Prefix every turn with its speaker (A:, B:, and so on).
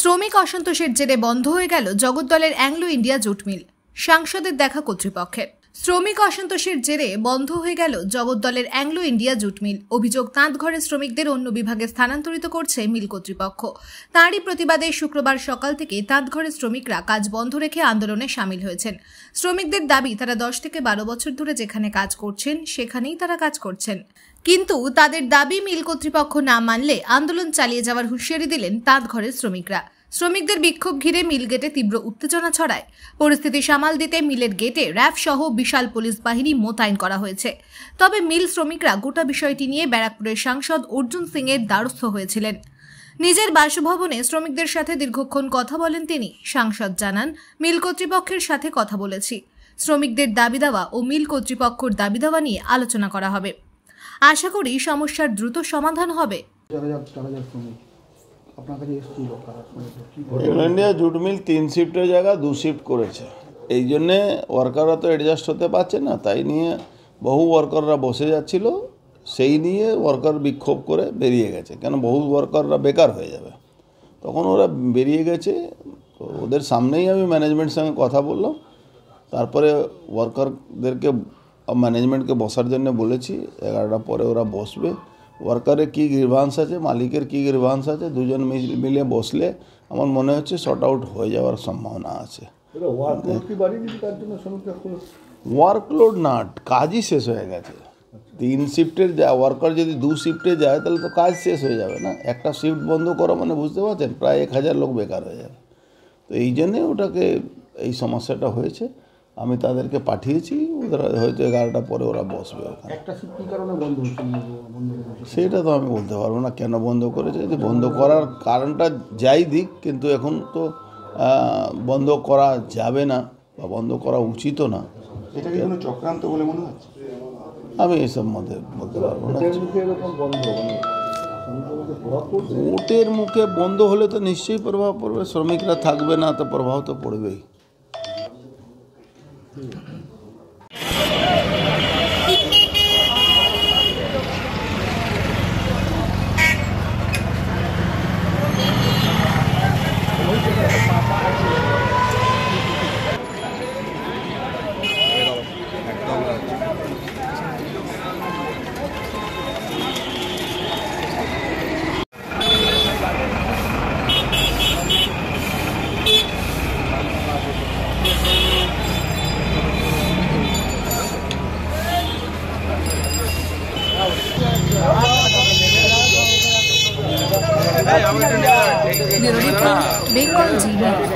A: শ্রমিক অসন্তোষের জেরে বন্ধ হয়ে গেল জগদ্দলের অ্যাংলো ইন্ডিয়া জুট মিল। সাংসদের দেখা কর্তৃপক্ষের। শ্রমিক অসন্তোষের জেরে বন্ধ হয়ে গেল জগদ্দলের অ্যাংলো ইন্ডিয়া জুট মিল। অভিযোগ, তাঁতঘরের শ্রমিকদের অন্য বিভাগে স্থানান্তরিত করছে মিল কর্তৃপক্ষ। তারই প্রতিবাদে শুক্রবার সকাল থেকে তাঁতঘরের শ্রমিকরা কাজ বন্ধ রেখে আন্দোলনে সামিল হয়েছেন। শ্রমিকদের দাবি, তারা 10 থেকে 12 বছর ধরে যেখানে কাজ করছেন সেখানেই তারা কাজ করছেন, কিন্তু তাদের দাবি মিল কর্তৃপক্ষ না মানলে আন্দোলন চালিয়ে যাওয়ার হুঁশিয়ারি দিলেন তাঁতঘরের শ্রমিকরা। শ্রমিকদের বিক্ষোভ ঘিরে মিল গেটে তীব্র উত্তেজনা ছড়ায়। পরিস্থিতি সামাল দিতে মিলের গেটে র্যাব সহ বিশাল পুলিশ বাহিনী মোতায়েন করা হয়েছে। তবে মিল শ্রমিকরা গোটা বিষয়টি নিয়ে ব্যারাকপুরের সাংসদ অর্জুন সিং এর দ্বারস্থ হয়েছিলেন। নিজের বাসভবনে শ্রমিকদের সাথে দীর্ঘক্ষণ কথা বলেন তিনি। সাংসদ জানান, মিল কর্তৃপক্ষের সাথে কথা বলেছি। শ্রমিকদের দাবি দেওয়া ও মিল কর্তৃপক্ষের দাবি দেওয়া নিয়ে আলোচনা করা হবে। আশা করি সমস্যার দ্রুত সমাধান হবে।
B: ইন্ডিয়া জুট মিল 3 শিফটের জায়গায় 2 শিফট করেছে। এই জন্যে ওয়ার্কাররা তো অ্যাডজাস্ট হতে পারছে না, তাই নিয়ে বহু ওয়ার্কাররা বসে যাচ্ছিল। সেই নিয়ে ওয়ার্কার বিক্ষোভ করে বেরিয়ে গেছে, কেন বহু ওয়ার্কাররা বেকার হয়ে যাবে। তখন ওরা বেরিয়ে গেছে। তো ওদের সামনেই আমি ম্যানেজমেন্টের সঙ্গে কথা বললাম। তারপরে ওয়ার্কারদেরকে ম্যানেজমেন্টকে বসার জন্য বলেছি। 11টার পরে ওরা বসবে। ওয়ার্কারের কী গ্রিভান্স আছে, মালিকের কী গ্রিভান্স আছে, দুজন মিলে বসলে আমার মনে হচ্ছে শর্ট আউট হয়ে যাওয়ার সম্ভাবনা আছে। ওয়ার্কলোড না, কাজই শেষ হয়ে গেছে। 3 শিফটের ওয়ার্কার যদি 2 শিফটে যায় তাহলে তো কাজ শেষ হয়ে যাবে না। একটা শিফট বন্ধ করা মানে বুঝতে পারছেন প্রায় 1000 লোক বেকার হয়ে যাবে। তো এই জন্যে ওটাকে এই সমস্যাটা হয়েছে। আমি তাদেরকে পাঠিয়েছি, ওদের হয়তো 11টার পরে ওরা বসবে ওখানে। সেটা তো আমি বলতে পারবো না কেন বন্ধ করেছে। যদি বন্ধ করার কারণটা যাই দিক, কিন্তু এখন তো বন্ধ করা যাবে না বা বন্ধ করা উচিতও না।
C: এটা কি কোনো চক্রান্ত বলে মনে হচ্ছে?
B: আমি এসব মধ্যে বলতে পারবো না। ভোটের মুখে বন্ধ হলে তো নিশ্চয়ই প্রভাব পড়বে। শ্রমিকরা থাকবে না তো প্রভাব তো পড়বেই।
A: Bureau report, Bengal TV.